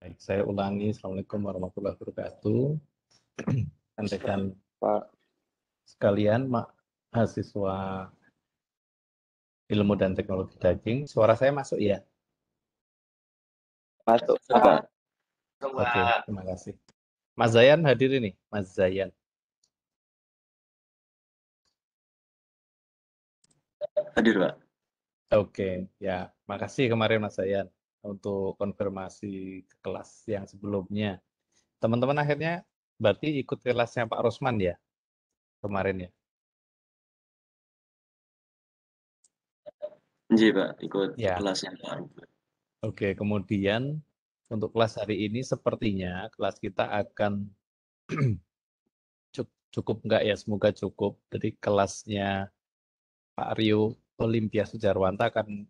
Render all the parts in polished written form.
Baik, saya ulangi. Assalamualaikum warahmatullahi wabarakatuh. Rekan-rekan Pak. sekalian, mahasiswa ilmu dan teknologi daging. Suara saya masuk ya? Masuk, Pak. Oke, terima kasih. Mas Zayan hadir ini, Mas Zayan. Hadir, Pak. Oke, ya, makasih kemarin Mas Zayan untuk konfirmasi ke kelas yang sebelumnya. Teman-teman akhirnya berarti ikut kelasnya Pak Rosman ya kemarin ya? Iya, Pak. Ikut Ya. kelas yang baru. Oke, kemudian untuk kelas hari ini sepertinya kelas kita akan cukup enggak ya, semoga cukup. Jadi kelasnya Pak Rio Olimpia Sujarwanta akan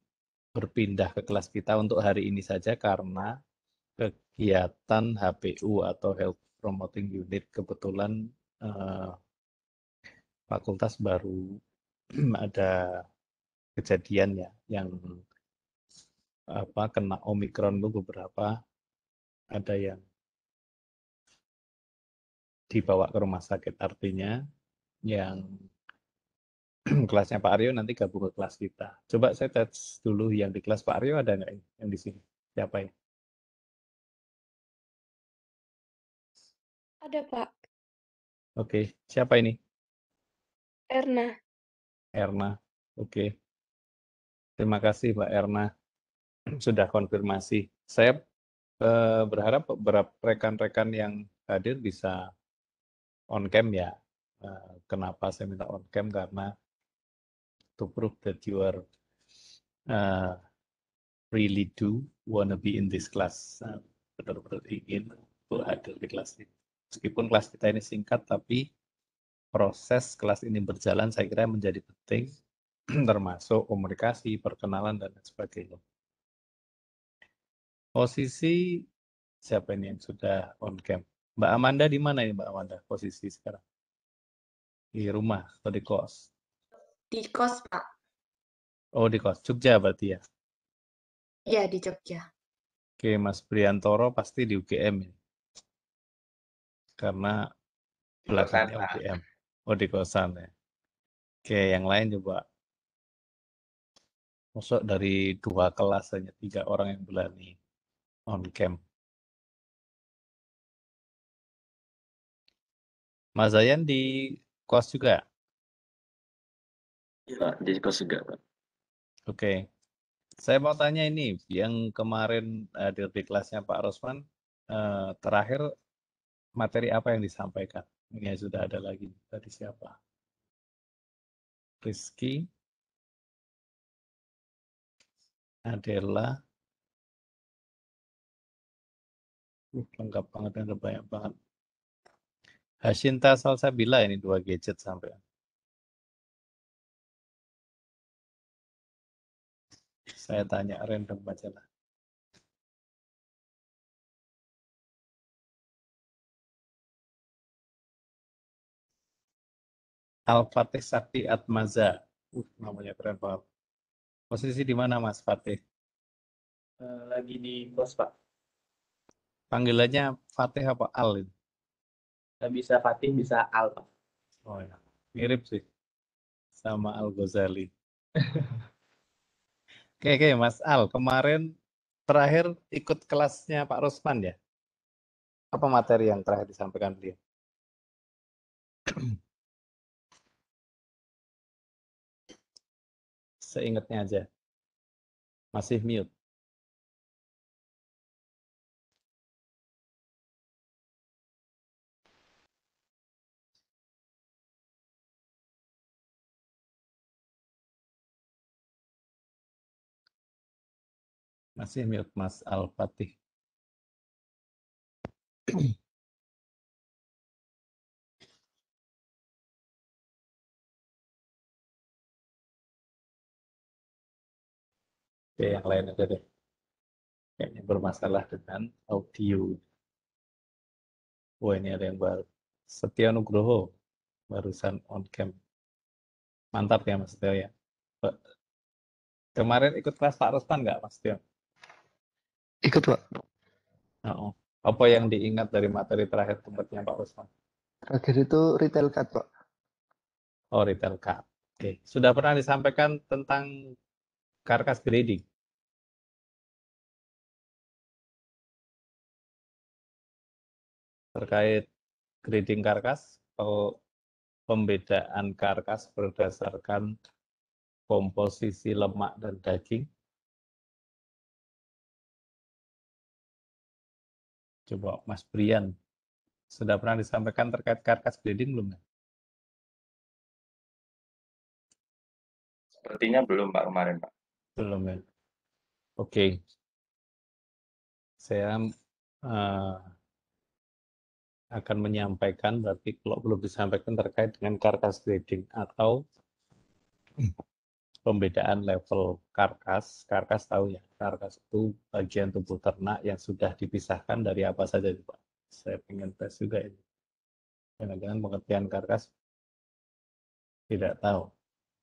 berpindah ke kelas kita untuk hari ini saja karena kegiatan HPU atau Health Promoting Unit kebetulan fakultas baru ada kejadian ya yang kena Omikron itu beberapa ada yang dibawa ke rumah sakit, artinya yang kelasnya Pak Aryo nanti gabung ke kelas kita. Coba saya tes dulu yang di kelas Pak Aryo ada nggak yang di sini? Siapa ya? Ada, Pak. Oke, siapa ini? Erna. Erna. Oke. Terima kasih Mbak Erna sudah konfirmasi. Saya berharap beberapa rekan-rekan yang hadir bisa on cam ya. Kenapa saya minta on cam? Karena to prove that you are really do wanna be in this class. Betul-betul ingin untuk hadir di kelas ini. Meskipun kelas kita ini singkat, tapi proses kelas ini berjalan saya kira menjadi penting, termasuk komunikasi, perkenalan, dan sebagainya. Posisi siapa ini yang sudah on cam? Mbak Amanda di mana ini Mbak Amanda posisi sekarang? Di rumah atau di kos? Di kos, Pak. Oh, di kos. Jogja berarti ya? Iya, di Jogja. Oke, Mas Briantoro pasti di UGM ya? Karena belakangnya UGM. Oh, di kosan ya? Oke, yang lain coba. Masuk dari 2 kelas hanya 3 orang yang berani on cam. Mas Zayan di kos juga? Iya, Pak. Di kos juga, Pak. Oke. Saya mau tanya ini, yang kemarin hadir di kelasnya Pak Rosman, terakhir materi apa yang disampaikan? Ini sudah ada lagi tadi siapa? Rizky, Adela, lengkap banget, ada banyak banget. Hashinta Salsabila ini 2 gadget sampai. Saya tanya random aja lah. Al-Fatih Sakti Atmaza. Namanya keren banget. Posisi di mana Mas Fatih? Lagi di kos, Pak. Panggilannya Fatih apa Al itu? Bisa Fatih, bisa Al, Pak. Oh ya, mirip sih sama Al Ghazali. Oke, Mas Al, kemarin terakhir ikut kelasnya Pak Rosman ya? Apa materi yang terakhir disampaikan beliau? Seingatnya aja. Masih mute. Masih mute Mas Al-Fatih. Oke, yang lain aja deh. Kayaknya bermasalah dengan audio. Wah, ini ada yang baru. Setia Nugroho, barusan on cam. Mantap ya Mas Teo ya. Kemarin ikut kelas Pak Rosman nggak Mas Teo? Ikut, Pak. Oh. Apa yang diingat dari materi terakhir tempatnya Pak Usman? Terakhir itu retail card, Pak. Oh, retail card. Oke. Sudah pernah disampaikan tentang karkas grading? Terkait grading karkas atau pembedaan karkas berdasarkan komposisi lemak dan daging? Coba Mas Brian, sudah pernah disampaikan terkait karkas grading belum? Sepertinya belum Pak kemarin Pak. Belum ya. Oke. Saya akan menyampaikan, berarti kalau belum disampaikan terkait dengan karkas grading atau pembedaan level karkas. Karkas tahu ya, karkas itu bagian tubuh ternak yang sudah dipisahkan dari apa saja, Pak. Saya pengen tes juga ini. Jangan-jangan pengertian karkas tidak tahu.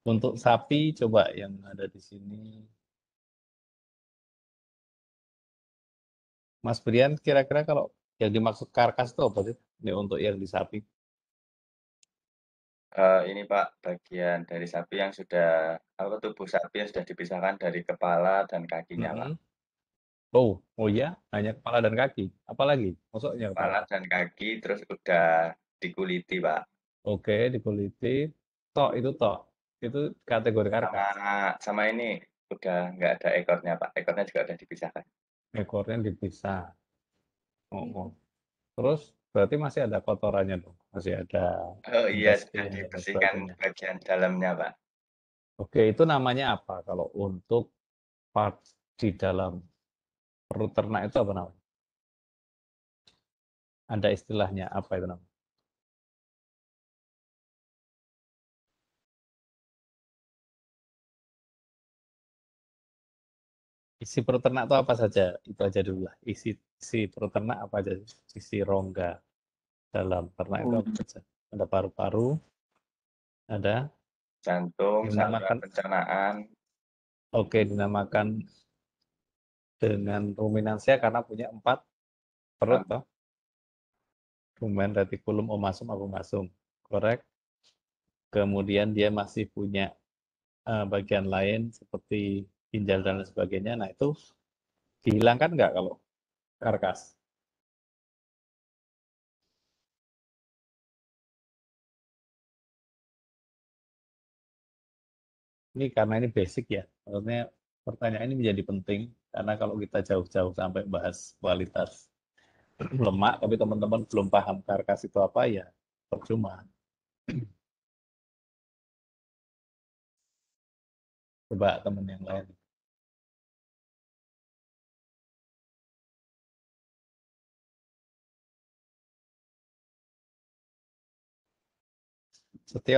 Untuk sapi, coba yang ada di sini. Mas Brian, kira-kira kalau yang dimaksud karkas itu apa sih? Ini untuk yang di sapi. Ini Pak, bagian dari sapi yang sudah, tubuh sapi yang sudah dipisahkan dari kepala dan kakinya Pak. Oh ya, hanya kepala dan kaki. Apalagi? Maksudnya Kepala dan kaki, terus udah dikuliti Pak. Oke, dikuliti. Tok. Itu kategori karkas. Sama ini udah nggak ada ekornya Pak. Ekornya juga udah dipisahkan. Ekornya dipisah. Oh. Terus berarti masih ada kotorannya dong. Masih ada Oh iya, sudah intestine dan dibersihkan sebagainya. bagian dalamnya Pak. Oke, itu namanya apa? Kalau untuk part di dalam perut ternak itu apa namanya? Ada istilahnya apa itu namanya? Isi perut ternak itu apa saja? Itu aja dulu lah. Isi perut ternak apa aja? Isi rongga dalam ternak itu apa saja? Ada paru-paru, ada Jantung, saluran dinamakan, pencernaan. oke, dinamakan dengan ruminansia karena punya 4 perut toh. Rumen, retikulum, omasum, abomasum. Korek. Kemudian dia masih punya bagian lain seperti ginjal dan lain sebagainya. Nah, itu dihilangkan nggak kalau karkas? Ini karena ini basic ya. Maksudnya pertanyaan ini menjadi penting karena kalau kita jauh-jauh sampai bahas kualitas lemak, tapi teman-teman belum paham karkas itu apa, ya percuma. Coba teman yang lain.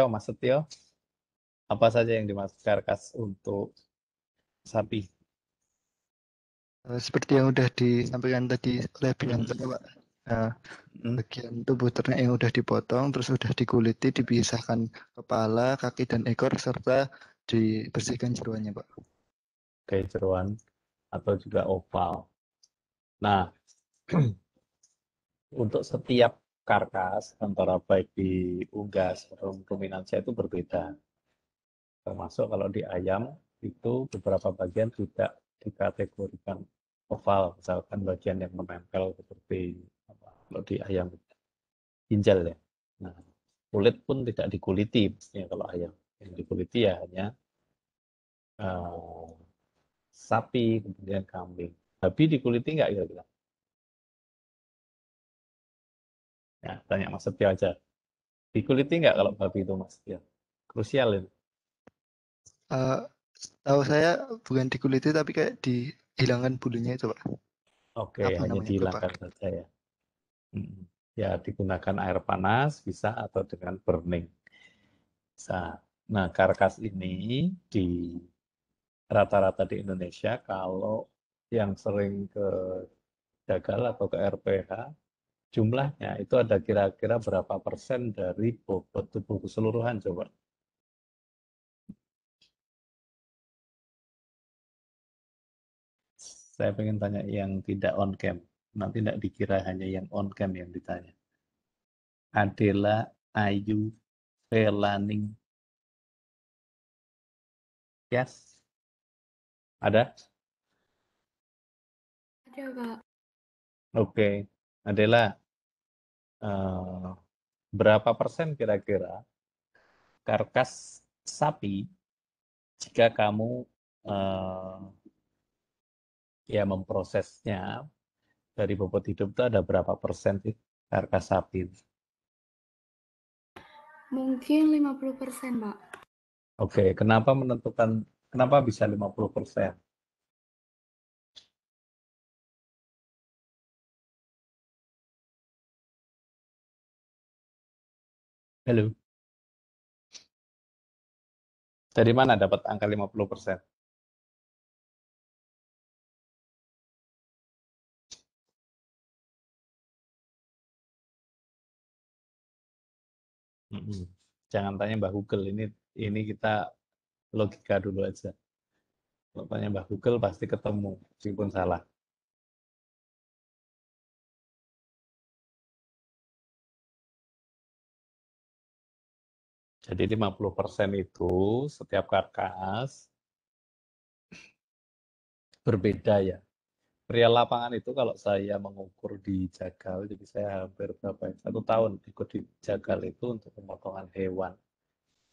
Mas Setio, apa saja yang dimaksud karkas untuk sapi? Seperti yang udah disampaikan tadi oleh Bianca, Pak. Bagian tubuh ternak yang udah dipotong, terus udah dikuliti, dipisahkan kepala, kaki, dan ekor, serta dibersihkan jeroannya, Pak. Oke, jeroan atau juga oval. Nah, untuk setiap karkas antara baik di unggas atau ruminansia itu berbeda. Termasuk kalau di ayam itu beberapa bagian tidak dikategorikan oval, misalkan bagian yang menempel seperti kalau di ayam ginjal ya. Nah, kulit pun tidak dikuliti ya kalau ayam. Yang dikuliti ya hanya sapi, kemudian kambing. Babi dikuliti nggak kira-kira? Ya, tanya Mas Setio aja. Dikuliti nggak kalau babi itu Mas Setio? Krusial ini. Tahu saya bukan dikuliti tapi kayak dihilangkan bulunya itu, Pak. Oke, Apa hanya namanya, dihilangkan lupa. saja ya. Ya, digunakan air panas bisa atau dengan burning. Bisa. Nah, karkas ini di rata-rata di Indonesia kalau yang sering ke Jagal atau ke RPH, jumlahnya itu ada kira-kira berapa persen dari bobot tubuh keseluruhan coba? Saya pengen tanya yang tidak on cam. nanti tidak dikira hanya yang on cam yang ditanya. Adela, Ayu, Felaning. Yes. Ada? Ada, Pak. Oke. Adela, berapa persen kira-kira karkas sapi jika kamu ya memprosesnya dari bobot hidup itu ada berapa persen sih karkas sapi? Mungkin 50%, Pak. Oke, kenapa bisa 50%? Halo. Dari mana dapat angka 50%? Jangan tanya Mbak Google, ini kita logika dulu aja. Kalau tanya Mbak Google pasti ketemu, meskipun salah. Jadi 50% itu setiap karkas berbeda ya. Pria lapangan itu kalau saya mengukur di Jagal, jadi saya hampir berapa ya? 1 tahun ikut di Jagal itu untuk pemotongan hewan.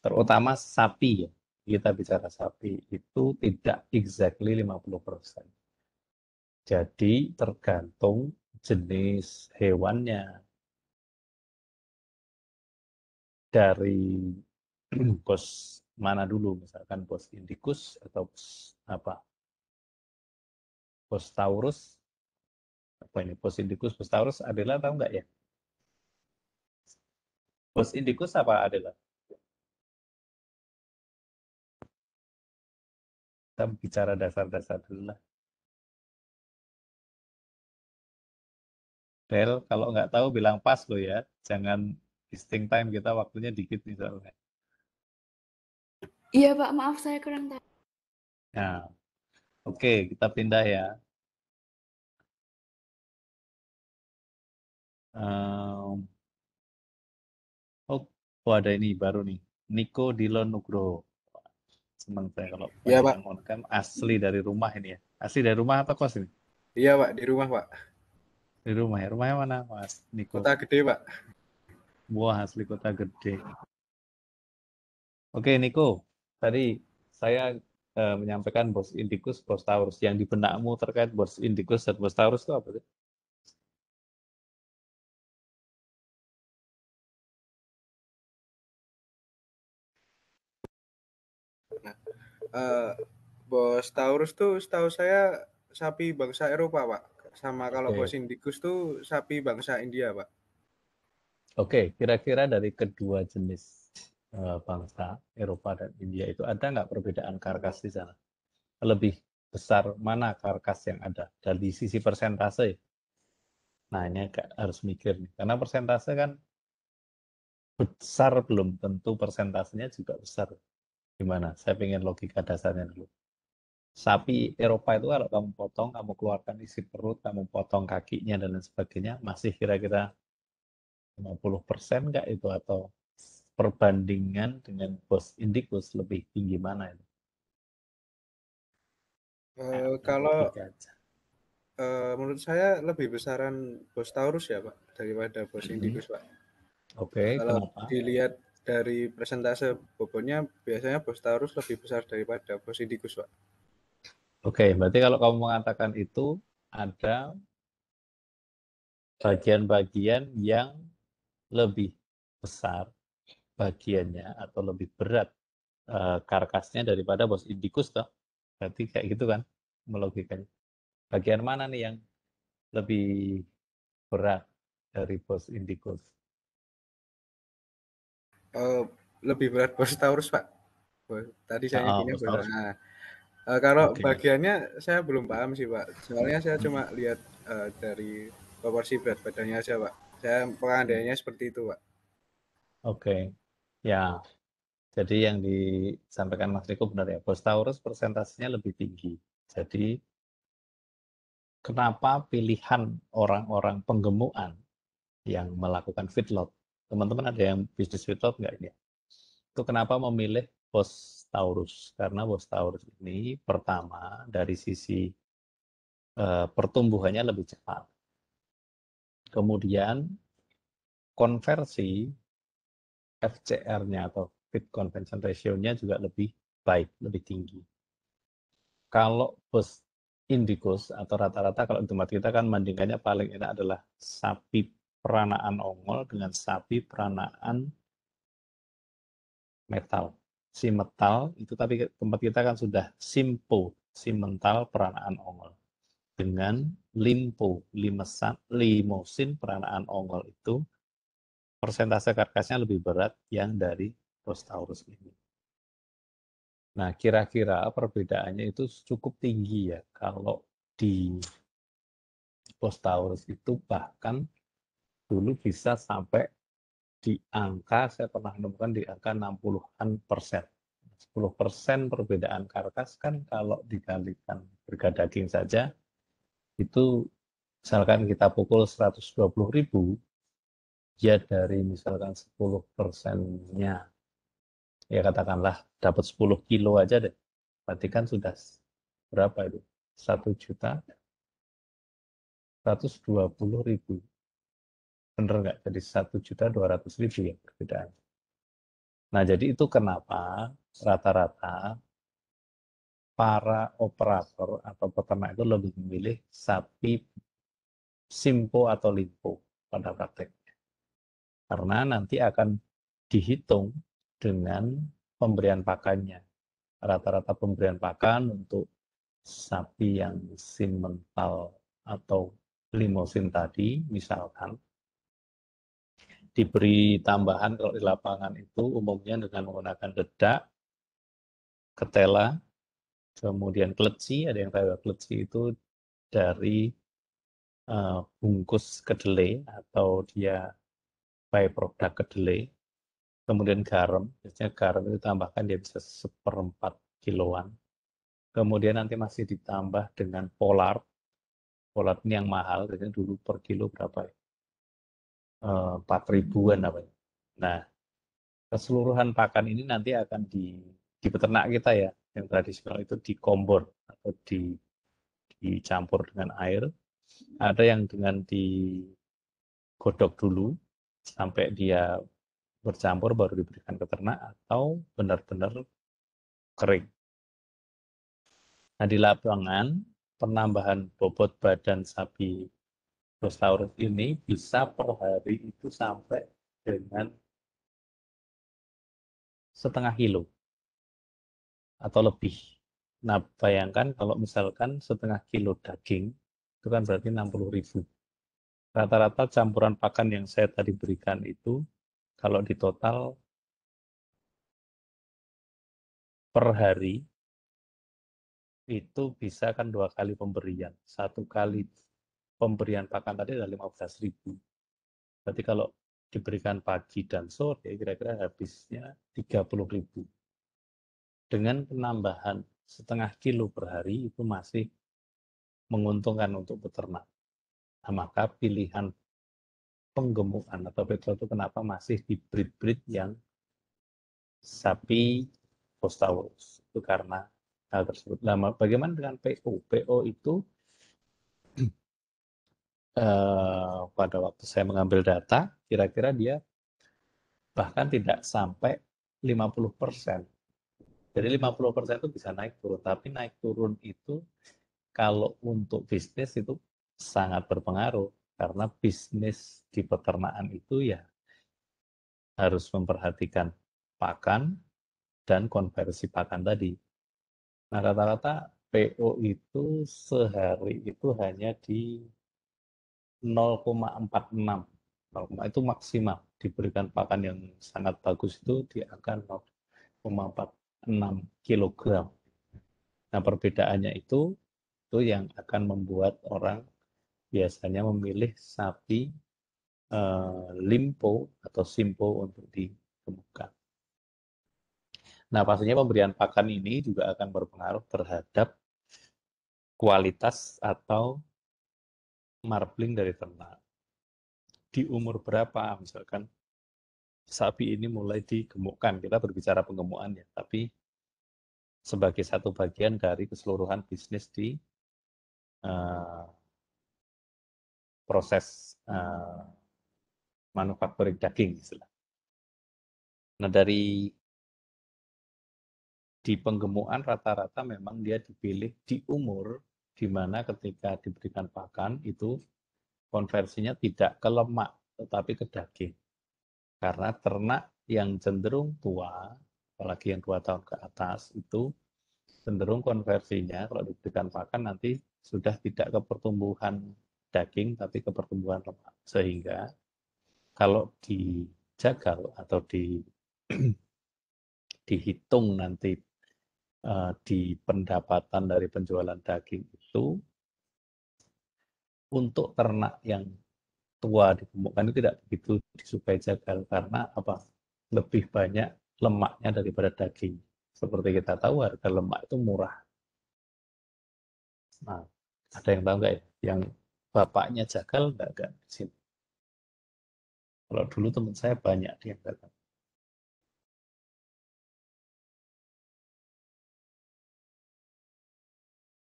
Terutama sapi ya. Kita bicara sapi itu tidak exactly 50%. Jadi tergantung jenis hewannya. Dari bos mana dulu, misalkan bos Indicus atau bos apa? Bos Taurus. Apa ini? Bos Indicus, bos Taurus, Adela tahu nggak ya? Bos Indicus apa Adela? Kita bicara dasar-dasar dulu lah. Del, kalau nggak tahu bilang pas lo ya. Jangan wasting time kita, waktunya dikit nih soalnya. Iya, Pak. Maaf, saya kurang tahu. Nah, oke, kita pindah ya. Oh, ada ini baru nih. Niko Dilon Nugroho. Seneng saya kalau Iya, banyak Pak. yang on cam, asli dari rumah ini ya. Asli dari rumah atau kos ini? Iya, Pak, di rumah, Pak. Di rumah ya. Rumahnya mana, Mas Niko? Kota gede, Pak. Wah, asli kota gede. Oke, Niko. Tadi saya menyampaikan bos Indicus, bos Taurus. Yang di benakmu terkait bos Indicus dan bos Taurus itu apa sih? Bos Taurus tuh setahu saya sapi bangsa Eropa, Pak. Sama kalau Oke. bos Indicus tuh sapi bangsa India, Pak. Oke, kira-kira dari kedua jenis bangsa Eropa dan India itu ada nggak perbedaan karkas di sana? Lebih besar mana karkas yang ada dari sisi persentase? Nah, ini harus mikir nih, karena persentase kan besar belum tentu persentasenya juga besar. Gimana? Saya pengen logika dasarnya dulu. Sapi Eropa itu kalau kamu potong, kamu keluarkan isi perut, kamu potong kakinya dan lain sebagainya, masih kira-kira 50% nggak itu, atau perbandingan dengan bos Indicus lebih tinggi mana itu? Kalau Logika aja. menurut saya lebih besaran bos Taurus ya, Pak, daripada bos Indicus, Pak. Oke, Kalau kenapa? dilihat dari persentase bobotnya, biasanya bos Taurus lebih besar daripada bos Indicus, Pak. Oke, berarti kalau kamu mengatakan itu ada bagian-bagian yang lebih besar bagiannya atau lebih berat karkasnya daripada bos Indicus toh. Berarti kayak gitu kan melogikanya. Bagian mana nih yang lebih berat dari bos Indicus? Lebih berat bos Taurus, Pak. Tadi saya nyebutnya Bos bos. Taurus. Nah, kalau Oke. bagiannya saya belum paham sih, Pak. Soalnya saya cuma lihat dari proporsi berat badannya aja, Pak. Saya pengandainya seperti itu, Pak. Oke. Ya, jadi yang disampaikan Mas Riko benar ya. Bos Taurus persentasenya lebih tinggi. Jadi kenapa pilihan orang-orang penggemukan yang melakukan feedlot? Teman-teman ada yang bisnis feedlot nggak ini? Itu kenapa memilih Bos Taurus? Karena Bos Taurus ini pertama dari sisi pertumbuhannya lebih cepat. Kemudian konversi FCR-nya atau Feed Conversion Ratio-nya juga lebih baik, lebih tinggi. Kalau Bos Indicus atau rata-rata kalau di tempat kita kan bandingkannya paling enak adalah sapi peranaan ongol dengan sapi peranaan metal. Si metal itu tapi tempat kita kan sudah simpo, simental peranaan ongol. Dengan limpo, limosin peranaan ongol itu persentase karkasnya lebih berat yang dari Bos Taurus ini. Nah, kira-kira perbedaannya itu cukup tinggi ya. Kalau di Bos Taurus itu bahkan dulu bisa sampai di angka, saya pernah menemukan di angka 60-an persen. 10% perbedaan karkas kan kalau dikalikan harga daging saja, itu misalkan kita pukul 120.000, ya dari misalkan 10%-nya, ya katakanlah dapat 10 kilo aja deh. Berarti kan sudah berapa itu? 1.120.000. Bener nggak? Jadi 1.200.000 ya perbedaan. Nah, jadi itu kenapa rata-rata para operator atau peternak itu lebih memilih sapi simpo atau limpo pada prakteknya. Karena nanti akan dihitung dengan pemberian pakannya. Rata-rata pemberian pakan untuk sapi yang simental atau limosin tadi, misalkan, diberi tambahan kalau di lapangan itu umumnya dengan menggunakan dedak, ketela, kemudian kleci. Ada yang tahu kleci itu dari bungkus kedelai atau dia byproduct kedelai. Kemudian garam, biasanya garam itu tambahkan dia bisa 1/4 kiloan. Kemudian nanti masih ditambah dengan polar. Polar ini yang mahal, biasanya dulu per kilo berapa ya? 4.000-an apa ya. Nah, keseluruhan pakan ini nanti akan di peternak kita ya, yang tradisional itu dikombor atau dicampur dengan air. Ada yang dengan digodok dulu sampai dia bercampur baru diberikan ke ternak, atau benar-benar kering. Nah, di lapangan penambahan bobot badan sapi Bos Taurus ini bisa per hari itu sampai dengan 0,5 kilo atau lebih. Nah, bayangkan kalau misalkan 0,5 kilo daging, itu kan berarti 60.000. Rata-rata campuran pakan yang saya tadi berikan itu, kalau di total per hari, itu bisa kan 2 kali pemberian. 1 kali pemberian pakan tadi adalah 15.000. Berarti kalau diberikan pagi dan sore, kira-kira habisnya 30.000. Dengan penambahan 0,5 kilo per hari, itu masih menguntungkan untuk peternak. Nah, maka pilihan penggemukan atau feedlot itu kenapa masih di breed yang sapi Bos Taurus. Itu karena hal tersebut. Nah, bagaimana dengan PO? PO itu pada waktu saya mengambil data, kira-kira dia bahkan tidak sampai 50%. Jadi 50% itu bisa naik turun, tapi naik turun itu kalau untuk bisnis itu sangat berpengaruh, karena bisnis di peternakan itu ya harus memperhatikan pakan dan konversi pakan tadi. Nah, rata-rata PO itu sehari itu hanya di 0,46. Itu maksimal. Diberikan pakan yang sangat bagus itu dia akan 0,46 kg. Nah, perbedaannya itu yang akan membuat orang biasanya memilih sapi limpo atau simpo untuk ditemukan. Nah, pastinya pemberian pakan ini juga akan berpengaruh terhadap kualitas atau marbling dari ternak. Di umur berapa, misalkan sapi ini mulai digemukkan, kita berbicara penggemukan ya, tapi sebagai satu bagian dari keseluruhan bisnis di proses manufakturing daging istilah. Nah, di penggemukan rata-rata memang dia dipilih di umur di mana ketika diberikan pakan itu konversinya tidak ke lemak tetapi ke daging. Karena ternak yang cenderung tua, apalagi yang 2 tahun ke atas, itu cenderung konversinya kalau diberikan pakan nanti sudah tidak ke pertumbuhan daging tapi ke pertumbuhan lemak. Sehingga kalau dijagal atau dihitung nanti di pendapatan dari penjualan daging itu, untuk ternak yang tua digemukkan itu tidak begitu disukai jagal karena apa? Lebih banyak lemaknya daripada daging. Seperti kita tahu harga lemak itu murah. Nah, ada yang tahu nggak ya? Yang bapaknya jagal nggak di sini. Kalau dulu teman saya banyak dia jagal.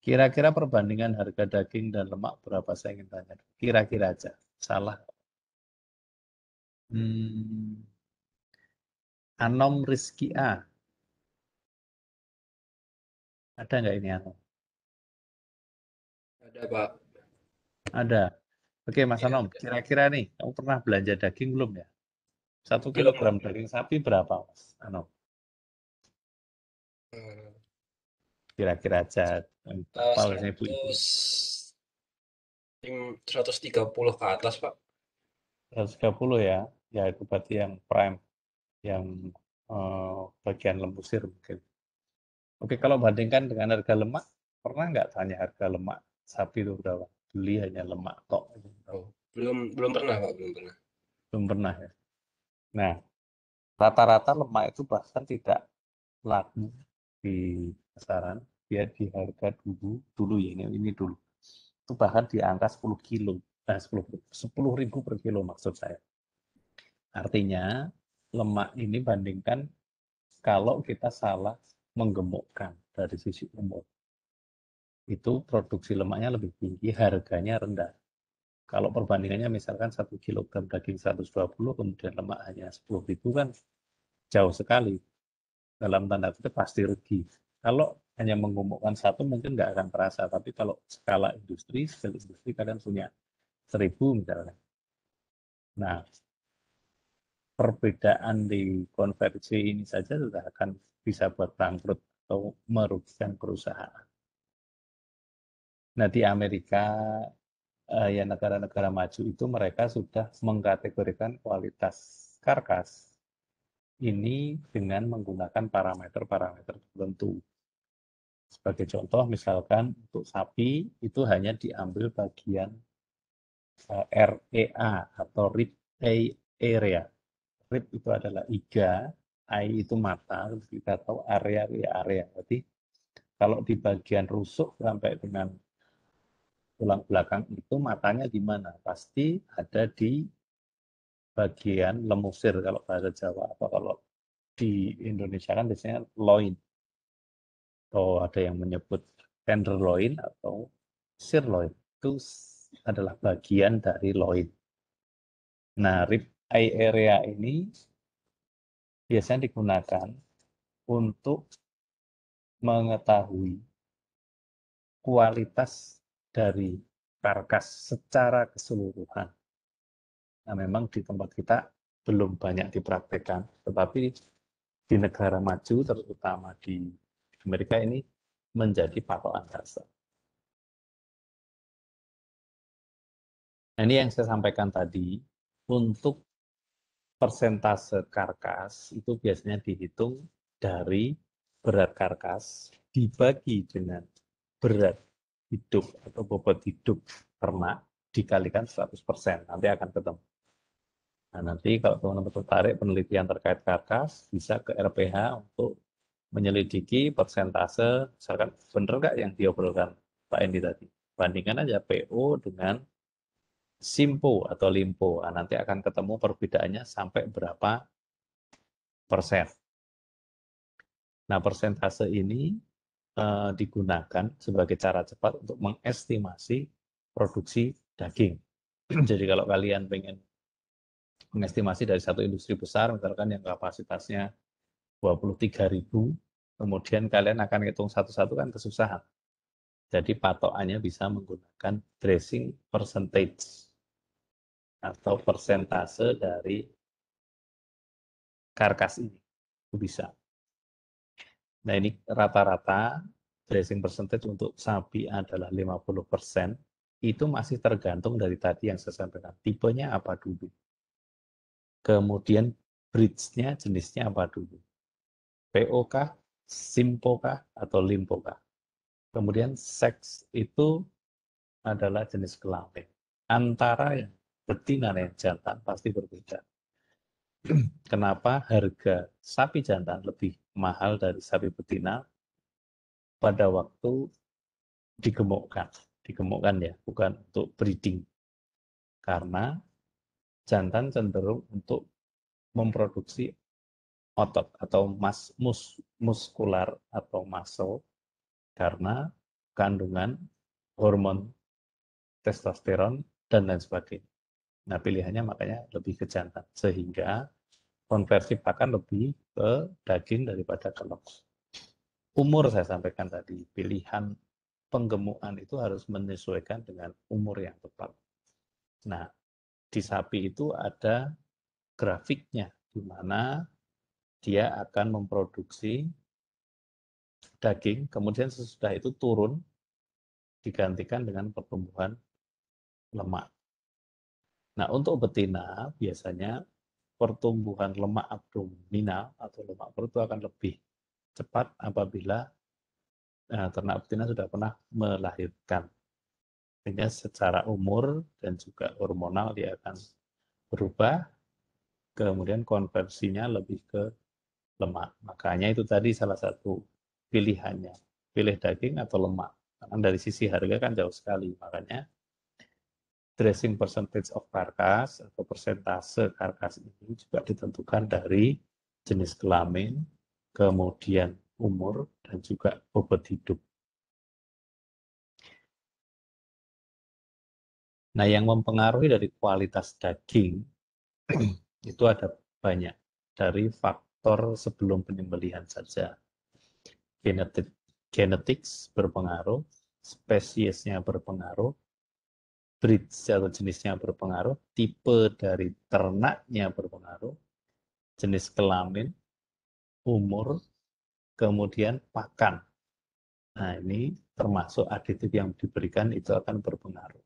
Kira-kira perbandingan harga daging dan lemak berapa, saya ingin tanya. Kira-kira aja. Salah. Anom Rizky A. Ada nggak ini Anom? Ada, Pak. Ada. Oke, Mas Ya, Anom, ada. kira-kira nih, kamu pernah belanja daging belum ya? 1 Belum, kilogram daging sapi berapa, Mas Anom? Kira-kira aja. Apa biasanya ibu-ibu? 130 ke atas, Pak. 130 ya. Ya, itu berarti yang prime, yang bagian lembusir mungkin. Oke, kalau bandingkan dengan harga lemak, pernah nggak tanya harga lemak sapi itu berapa? Beli hanya lemak tok. Oh, belum pernah, Pak, belum pernah. Belum pernah ya. Nah, rata-rata lemak itu bahkan tidak laku di pasaran, dia di harga dulu ya, ini dulu. Itu bahkan di angka 10 kilo, 10.000 per kilo maksud saya. Artinya lemak ini bandingkan kalau kita salah menggemukkan dari sisi umur, itu produksi lemaknya lebih tinggi, harganya rendah. Kalau perbandingannya misalkan 1 kilogram daging 120, kemudian lemak hanya 10.000 kan jauh sekali. Dalam tanda kutip pasti rugi. Kalau hanya menggemukkan satu mungkin nggak akan terasa, tapi kalau skala industri kalian punya 1.000 misalnya. Nah, perbedaan di konversi ini saja sudah akan bisa buat bangkrut atau merugikan perusahaan. Nah, di Amerika, ya negara-negara maju itu mereka sudah mengkategorikan kualitas karkas ini dengan menggunakan parameter-parameter tertentu. Sebagai contoh, misalkan untuk sapi itu hanya diambil bagian REA atau rib area. Rib itu adalah iga, I itu mata, kita tahu area ya area. Berarti kalau di bagian rusuk sampai dengan tulang belakang itu matanya di mana? Pasti ada di bagian lemusir kalau bahasa Jawa, atau kalau di Indonesia kan biasanya loin. Atau ada yang menyebut tenderloin atau sirloin. Itu adalah bagian dari loin. Nah, rib eye area ini biasanya digunakan untuk mengetahui kualitas dari karkas secara keseluruhan. Nah, memang di tempat kita belum banyak dipraktekkan, tetapi di negara maju, terutama di Amerika ini, menjadi patokan dasar. Nah, ini yang saya sampaikan tadi, untuk persentase karkas itu biasanya dihitung dari berat karkas dibagi dengan berat hidup atau bobot hidup ternak dikalikan 100%, nanti akan ketemu. Nah, nanti kalau teman-teman tertarik penelitian terkait karkas, bisa ke RPH untuk menyelidiki persentase, misalkan benar nggak yang diobrolkan Pak Endi tadi. Bandingkan aja PO dengan simpo atau limpo. Nah, nanti akan ketemu perbedaannya sampai berapa persen. Nah, persentase ini digunakan sebagai cara cepat untuk mengestimasi produksi daging. Jadi kalau kalian pengen mengestimasi dari satu industri besar, misalkan yang kapasitasnya 23.000, kemudian kalian akan hitung satu-satu kan kesusahan. Jadi patokannya bisa menggunakan dressing percentage atau persentase dari karkas ini. Itu bisa. Nah, ini rata-rata dressing percentage untuk sapi adalah 50%. Itu masih tergantung dari tadi yang saya sampaikan. Tipenya apa dulu. Kemudian breeds-nya jenisnya apa dulu. PO kah, simpo kah, atau limpo kah. Kemudian seks itu adalah jenis kelamin. Antara yang betina dan yang jantan pasti berbeda. Kenapa harga sapi jantan lebih mahal dari sapi betina pada waktu digemukkan? Digemukkan ya, bukan untuk breeding. Karena jantan cenderung untuk memproduksi otot atau muskular atau muscle karena kandungan hormon testosteron dan lain sebagainya. Nah, pilihannya makanya lebih ke jantan sehingga konversi pakan lebih ke daging daripada ke loks. Umur saya sampaikan tadi, pilihan penggemukan itu harus menyesuaikan dengan umur yang tepat. Nah, di sapi itu ada grafiknya di mana dia akan memproduksi daging, kemudian sesudah itu turun digantikan dengan pertumbuhan lemak. Nah, untuk betina biasanya pertumbuhan lemak abdominal atau lemak perut itu akan lebih cepat apabila ternak betina sudah pernah melahirkan. Sehingga secara umur dan juga hormonal dia akan berubah, kemudian konversinya lebih ke lemak. Makanya itu tadi salah satu pilihannya, pilih daging atau lemak. Karena dari sisi harga kan jauh sekali, makanya dressing percentage of karkas atau persentase karkas ini juga ditentukan dari jenis kelamin, kemudian umur, dan juga bobot hidup. Nah, yang mempengaruhi dari kualitas daging itu ada banyak. Dari faktor sebelum penyembelihan saja. Genetics berpengaruh, spesiesnya berpengaruh, breed atau jenisnya berpengaruh, tipe dari ternaknya berpengaruh, jenis kelamin, umur, kemudian pakan. Nah, ini termasuk aditif yang diberikan itu akan berpengaruh.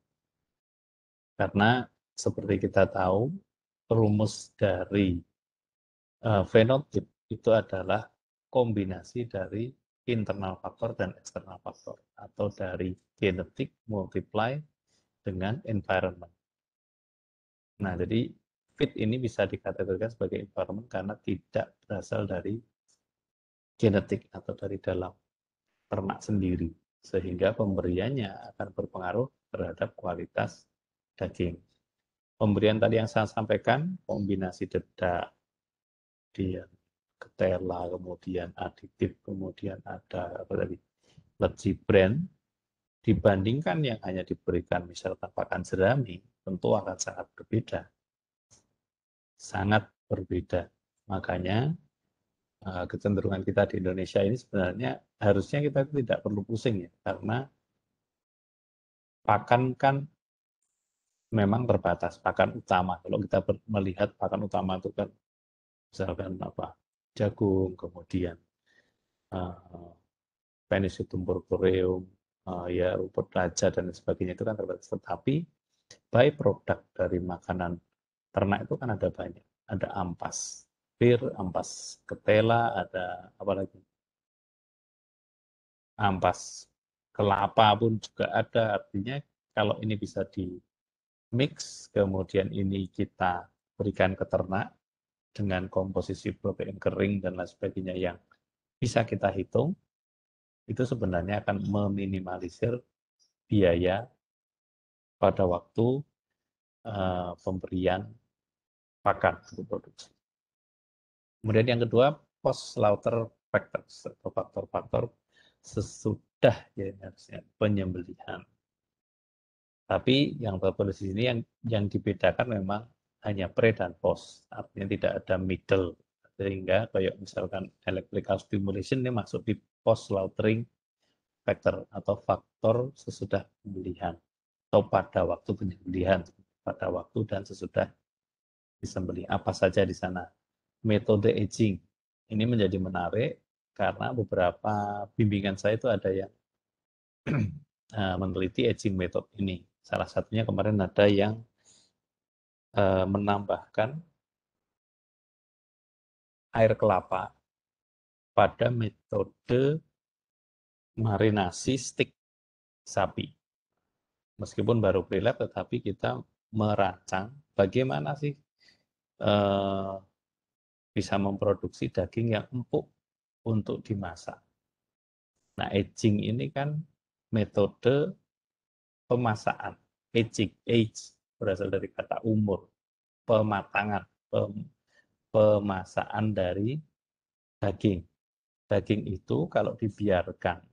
Karena seperti kita tahu, rumus dari fenotip itu adalah kombinasi dari internal faktor dan eksternal faktor, atau dari genetik multiply dengan environment. Nah, jadi fit ini bisa dikategorikan sebagai environment karena tidak berasal dari genetik atau dari dalam ternak sendiri, sehingga pemberiannya akan berpengaruh terhadap kualitas daging. Pemberian tadi yang saya sampaikan, kombinasi dedak, kemudian ketela, kemudian aditif, kemudian ada apa tadi, letji brand, dibandingkan yang hanya diberikan misalkan pakan jerami, tentu akan sangat berbeda. Sangat berbeda. Makanya kecenderungan kita di Indonesia ini sebenarnya harusnya kita tidak perlu pusing ya, karena pakan kan memang terbatas, pakan utama. Kalau kita melihat pakan utama itu kan misalkan apa, jagung, kemudian Penicillium purpureum, ya rumput raja dan sebagainya itu kan terbatas. Tetapi by product dari makanan ternak itu kan ada banyak. Ada ampas pir, ampas ketela, ada apa lagi? Ampas kelapa pun juga ada. Artinya kalau ini bisa di mix, kemudian ini kita berikan ke ternak dengan komposisi protein kering dan lain sebagainya yang bisa kita hitung, itu sebenarnya akan meminimalisir biaya pada waktu pemberian pakan untuk produksi. Kemudian yang kedua, post slaughter factors atau faktor-faktor sesudah ya harusnya penyembelihan. Tapi yang tertulis di sini yang dibedakan memang hanya pre dan post, artinya tidak ada middle. Sehingga kayak misalkan electrical stimulation ini masuk di post slaughtering factor atau faktor sesudah penyembelihan atau pada waktu penyembelihan, pada waktu dan sesudah disembelih. Apa saja di sana? Metode aging ini menjadi menarik karena beberapa bimbingan saya itu ada yang meneliti aging method ini. Salah satunya kemarin ada yang menambahkan air kelapa pada metode marinasi stik sapi. Meskipun baru pre-lab, tetapi kita merancang bagaimana sih bisa memproduksi daging yang empuk untuk dimasak. Nah, aging ini kan metode pemasakan. Age berasal dari kata umur, pematangan, pemasakan dari daging. Daging itu kalau dibiarkan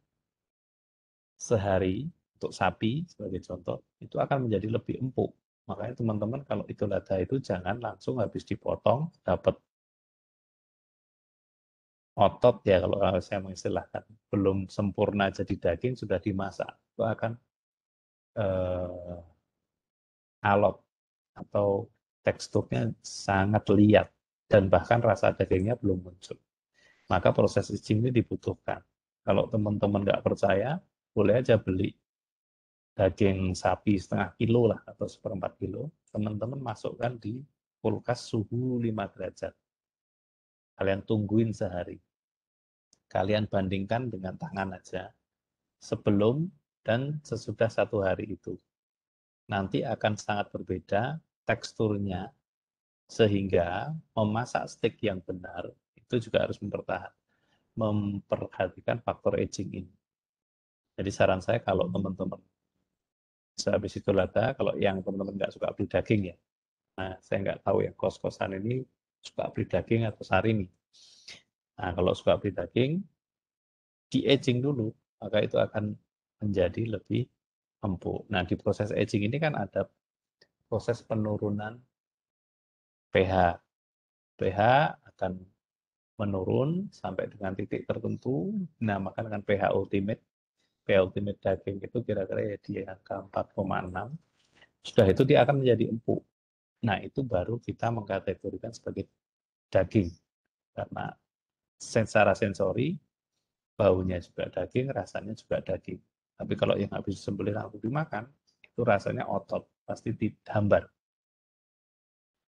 sehari untuk sapi sebagai contoh, itu akan menjadi lebih empuk. Makanya teman-teman kalau itu lada itu jangan langsung habis dipotong dapat otot ya, kalau saya mengistilahkan belum sempurna jadi daging sudah dimasak, itu akan alot atau teksturnya sangat liat dan bahkan rasa dagingnya belum muncul. Maka proses aging ini dibutuhkan. Kalau teman-teman nggak percaya, boleh aja beli daging sapi setengah kilo lah atau 1/4 kilo, teman-teman masukkan di kulkas suhu 5 derajat. Kalian tungguin sehari. Kalian bandingkan dengan tangan aja sebelum dan sesudah 1 hari itu. Nanti akan sangat berbeda teksturnya, sehingga memasak steak yang benar itu juga harus memperhatikan faktor aging ini. Jadi saran saya kalau teman-teman sehabis itu lada, kalau yang teman-teman nggak suka beli daging ya, nah saya nggak tahu ya kos-kosan ini suka beli daging atau sari nih. Nah kalau suka beli daging, di aging dulu, maka itu akan menjadi lebih empuk. Nah di proses aging ini kan ada proses penurunan pH. pH akan menurun sampai dengan titik tertentu, dinamakan dengan pH ultimate. pH ultimate daging itu kira-kira ya di angka 4,6. Sudah itu dia akan menjadi empuk. Nah itu baru kita mengkategorikan sebagai daging. Karena secara sensori, baunya juga daging, rasanya juga daging. Tapi kalau yang habis disembelih langsung dimakan, itu rasanya otot, pasti dihambar.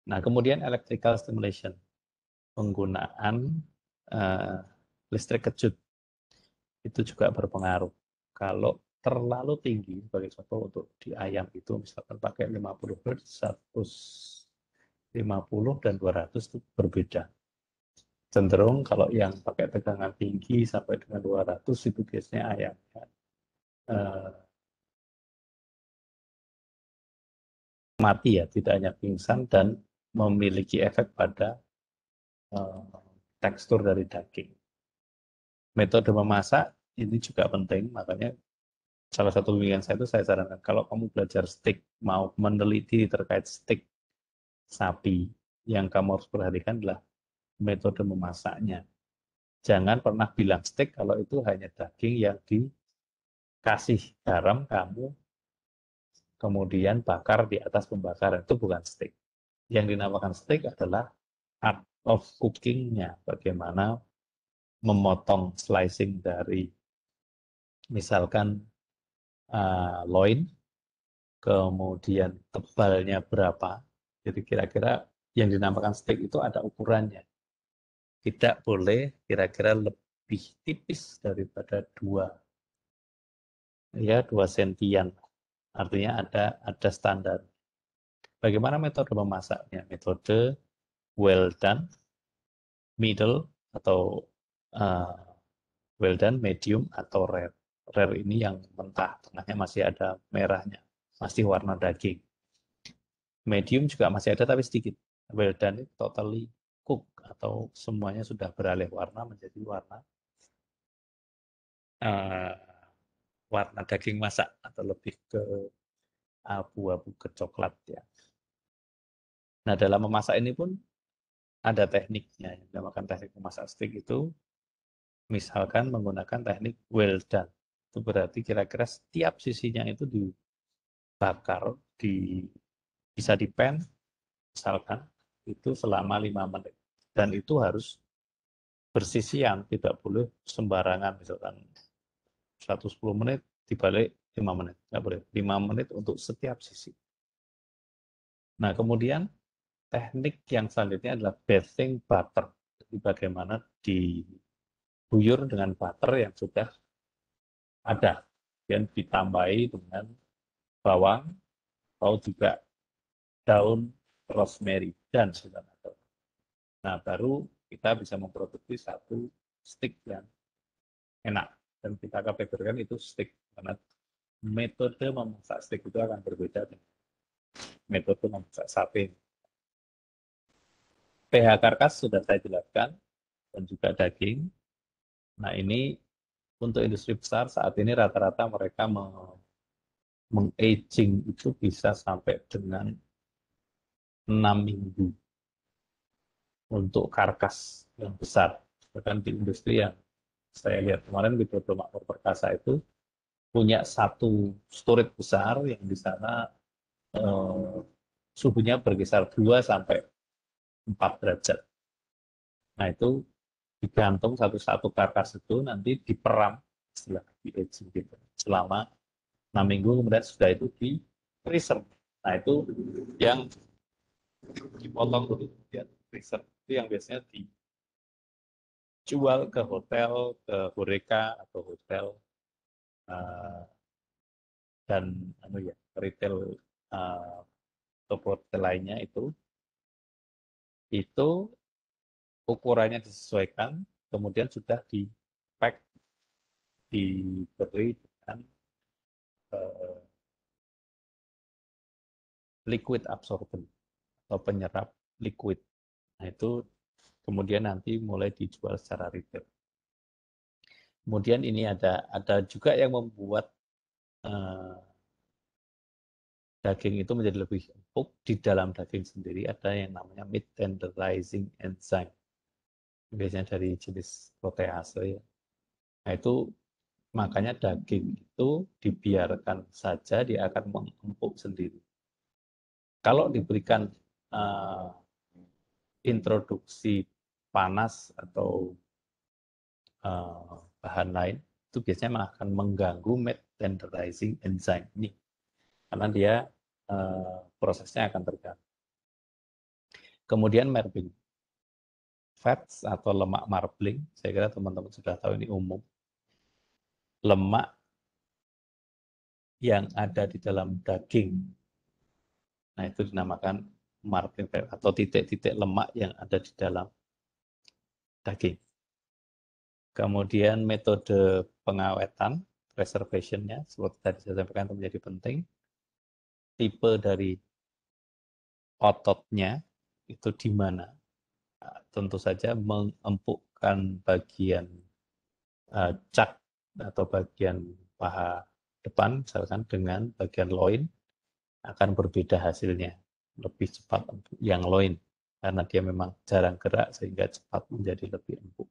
Nah kemudian electrical stimulation, penggunaan listrik kejut, itu juga berpengaruh. Kalau terlalu tinggi, sebagai contoh untuk di ayam itu misalkan pakai 50 Hz, 150 dan 200 itu berbeda. Cenderung kalau yang pakai tegangan tinggi sampai dengan 200 itu biasanya ayamnya mati ya, tidak hanya pingsan dan memiliki efek pada tekstur dari daging. Metode memasak ini juga penting, makanya salah satu bimbingan saya itu saya sarankan kalau kamu belajar steak, mau meneliti terkait steak sapi, yang kamu harus perhatikan adalah metode memasaknya. Jangan pernah bilang steak kalau itu hanya daging yang dikasih garam kamu kemudian bakar di atas pembakaran, itu bukan steak. Yang dinamakan steak adalah art of cooking-nya, bagaimana memotong slicing dari misalkan loin, kemudian tebalnya berapa. Jadi kira-kira yang dinamakan steak itu ada ukurannya. Tidak boleh kira-kira lebih tipis daripada 2 sentian. Artinya ada standar. Bagaimana metode memasaknya? Metode well done, middle atau well done, medium atau rare. Rare ini yang mentah, tengahnya masih ada merahnya, masih warna daging. Medium juga masih ada tapi sedikit. Well done itu totally cook atau semuanya sudah beralih warna menjadi warna warna daging masak atau lebih ke abu-abu kecoklat ya. Nah, dalam memasak ini pun ada tekniknya yang dinamakan teknik memasak steak itu, misalkan menggunakan teknik well done. Itu berarti kira-kira setiap sisinya itu dibakar, bisa di pan, misalkan itu selama 5 menit. Dan itu harus bersisian, tidak boleh sembarangan, misalkan 110 menit dibalik 5 menit, nggak boleh. 5 menit untuk setiap sisi. Nah, kemudian teknik yang selanjutnya adalah bathing butter. Jadi bagaimana diguyur dengan butter yang sudah ada, dan ditambahi dengan bawang atau juga daun rosemary dan sebagainya. Nah, baru kita bisa memproduksi satu steak yang enak, dan kita kategorikan itu steak karena metode memasak steak itu akan berbeda dengan metode memasak sate. pH karkas sudah saya jelaskan dan juga daging. Nah, ini untuk industri besar saat ini rata-rata mereka meng-aging itu bisa sampai dengan 6 minggu untuk karkas yang besar. Bahkan di industri yang saya lihat kemarin di Makmur Perkasa itu punya satu storage besar yang di sana suhunya berkisar 2 sampai 4 derajat. Nah, itu digantung satu-satu karkas itu nanti diperam setelah di-aging gitu selama 6 minggu, kemudian sudah itu di freezer. Nah, itu yang dipotong dulu kemudian freezer. Itu yang biasanya dijual ke hotel, ke Horeca atau hotel dan retail toko retail lainnya itu ukurannya disesuaikan, kemudian sudah di-pack, diberi dengan liquid absorbent atau penyerap liquid. Nah, itu kemudian nanti mulai dijual secara retail. Kemudian ini ada juga yang membuat daging itu menjadi lebih empuk. Di dalam daging sendiri ada yang namanya meat tenderizing enzyme. Biasanya dari jenis protease ya. Nah, itu makanya daging itu dibiarkan saja dia akan mengempuk sendiri. Kalau diberikan introduksi panas atau bahan lain, itu biasanya akan mengganggu meat tenderizing enzyme ini, karena dia prosesnya akan terganggu. Kemudian marbling, fats atau lemak marbling, saya kira teman-teman sudah tahu ini umum. Lemak yang ada di dalam daging, nah itu dinamakan marbling fat atau titik-titik lemak yang ada di dalam daging. Kemudian metode pengawetan, preservation-nya, seperti tadi saya sampaikan itu menjadi penting. Tipe dari ototnya itu di mana. Nah, tentu saja mengempukkan bagian cak atau bagian paha depan, misalkan dengan bagian loin, akan berbeda hasilnya. Lebih cepat yang loin, karena dia memang jarang gerak sehingga cepat menjadi lebih empuk.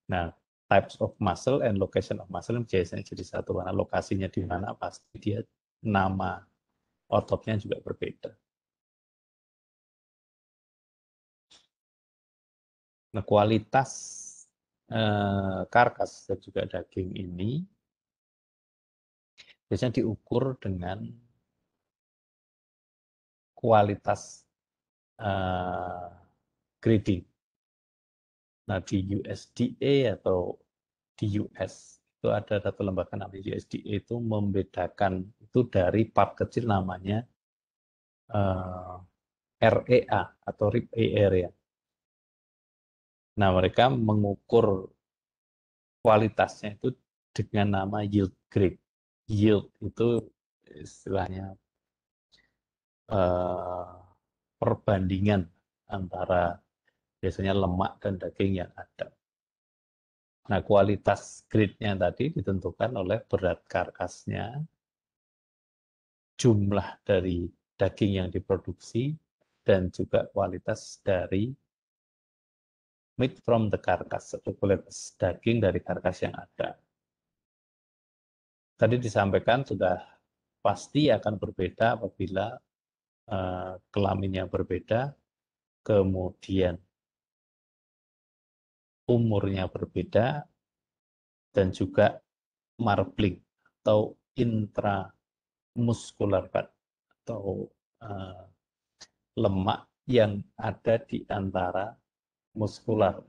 Nah, types of muscle and location of muscle biasanya jadi satu, karena lokasinya di mana pasti dia nama ototnya juga berbeda. Nah, kualitas karkas dan juga daging ini biasanya diukur dengan kualitas grading. Nah, di USDA atau di US itu ada satu lembaga namanya USDA itu membedakan itu dari part kecil namanya REA atau rib area. Nah, mereka mengukur kualitasnya itu dengan nama yield grade. Yield itu istilahnya perbandingan antara biasanya lemak dan daging yang ada. Nah, kualitas grade-nya tadi ditentukan oleh berat karkasnya, jumlah dari daging yang diproduksi, dan juga kualitas dari meat from the carcass, atau kualitas daging dari karkas yang ada. Tadi disampaikan sudah pasti akan berbeda apabila kelaminnya berbeda, kemudian umurnya berbeda, dan juga marbling atau intramuscular fat atau lemak yang ada di antara muskular,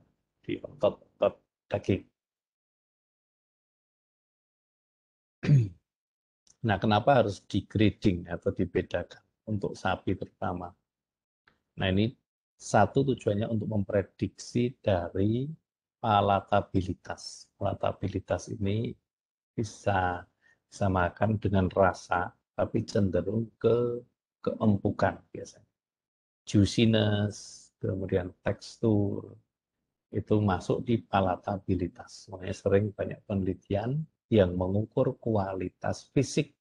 di otot-otot daging. Nah, kenapa harus di-grading atau dibedakan untuk sapi terutama? Nah, ini satu tujuannya untuk memprediksi dari palatabilitas. Palatabilitas ini bisa disamakan dengan rasa, tapi cenderung ke keempukan biasanya. Juiciness, kemudian tekstur, itu masuk di palatabilitas. Makanya sering banyak penelitian yang mengukur kualitas fisik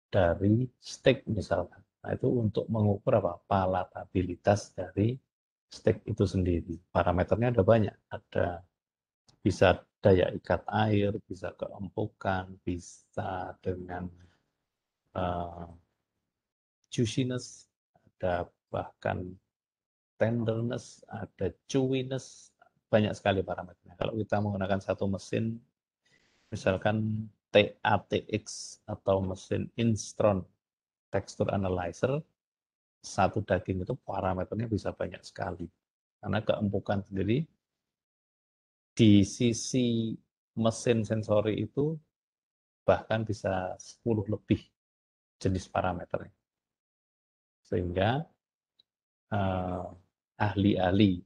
dari steak misalkan. Nah, itu untuk mengukur apa? Palatabilitas dari steak itu sendiri. Parameternya ada banyak. Ada bisa daya ikat air, bisa keempukan, bisa dengan juiciness, ada bahkan tenderness, ada chewiness, banyak sekali parameternya. Kalau kita menggunakan satu mesin, misalkan TATX atau mesin Instron Texture Analyzer, satu daging itu parameternya bisa banyak sekali. Karena keempukan sendiri di sisi mesin sensori itu bahkan bisa 10 lebih jenis parameternya. Sehingga ahli-ahli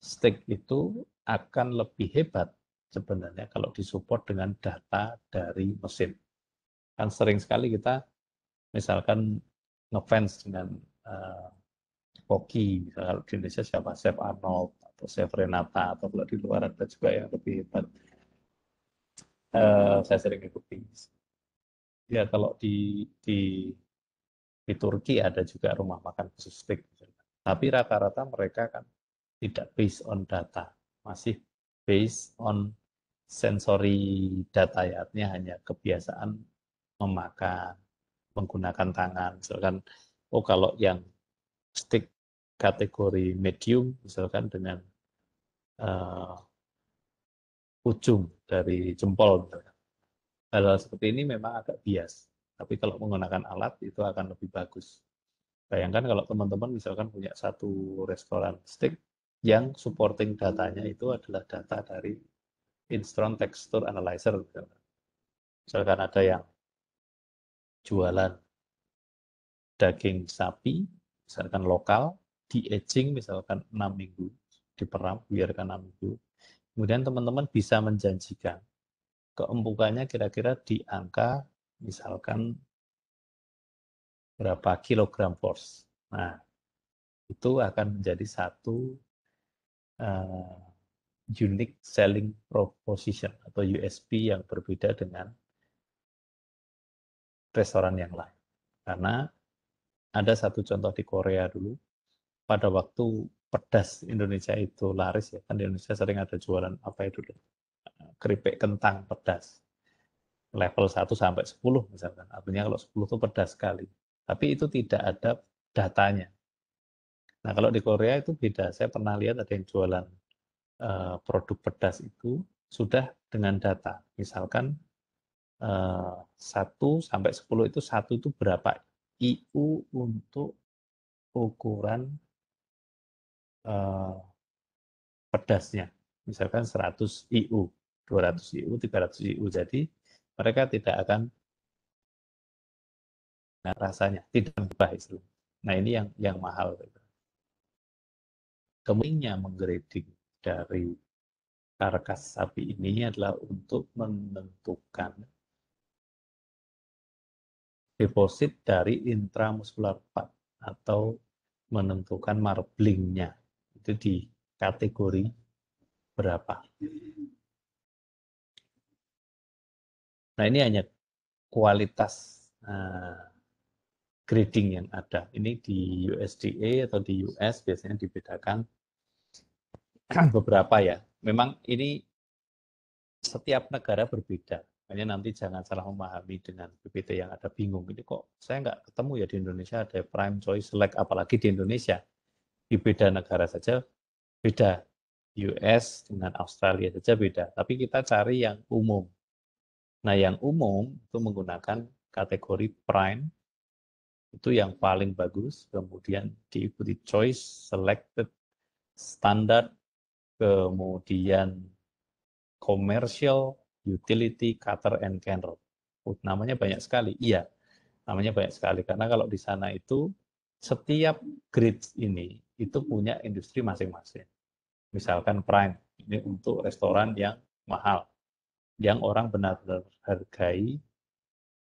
steak itu akan lebih hebat sebenarnya kalau disupport dengan data dari mesin. Kan sering sekali kita misalkan ngefans dengan koki, misalnya kalau di Indonesia siapa? Chef Arnold atau Chef Renata, atau kalau di luar ada juga yang lebih hebat. Saya sering ikuti. Ya kalau di Turki ada juga rumah makan khusus steak. Tapi rata-rata mereka kan tidak based on data, masih based on sensory data ya, artinya hanya kebiasaan memakan, menggunakan tangan. Misalkan, oh kalau yang steak kategori medium, misalkan dengan ujung dari jempol, misalkan. Hal-hal seperti ini memang agak bias, tapi kalau menggunakan alat itu akan lebih bagus. Bayangkan kalau teman-teman misalkan punya satu restoran steak yang supporting datanya itu adalah data dari Instron Texture Analyzer. Misalkan ada yang jualan daging sapi, misalkan lokal, di aging misalkan 6 minggu, diperam, biarkan 6 minggu. Kemudian teman-teman bisa menjanjikan keempukannya kira-kira di angka misalkan berapa kilogram force. Nah, itu akan menjadi satu unique selling proposition atau USP yang berbeda dengan restoran yang lain. Karena ada satu contoh di Korea dulu, pada waktu pedas Indonesia itu laris ya, kan di Indonesia sering ada jualan apa itu dulu, keripik kentang pedas. Level 1 sampai 10 misalkan, artinya kalau 10 itu pedas sekali. Tapi itu tidak ada datanya. Nah kalau di Korea itu beda, saya pernah lihat ada yang jualan produk pedas itu sudah dengan data. Misalkan 1 sampai 10 itu 1 itu berapa IU untuk ukuran pedasnya. Misalkan 100 IU, 200 IU, 300 IU. Jadi mereka tidak akan rasanya, tidak berubah itu. Nah ini yang mahal. Kemudian menggrading dari karkas sapi ini adalah untuk menentukan deposit dari intramuskular fat atau menentukan marblingnya itu di kategori berapa. Nah ini hanya kualitas grading yang ada. Ini di USDA atau di US biasanya dibedakan beberapa ya. Memang ini setiap negara berbeda. Makanya nanti jangan salah memahami dengan PPT yang ada bingung. Ini kok saya nggak ketemu ya di Indonesia ada prime choice select, apalagi di Indonesia. Di beda negara saja beda. US dengan Australia saja beda. Tapi kita cari yang umum. Nah yang umum itu menggunakan kategori prime, itu yang paling bagus, kemudian diikuti choice, selected, standard, kemudian commercial, utility, cutter, and kernel. Namanya banyak sekali. Iya, namanya banyak sekali. Karena kalau di sana itu setiap grade ini itu punya industri masing-masing. Misalkan prime, ini untuk restoran yang mahal, yang orang benar-benar hargai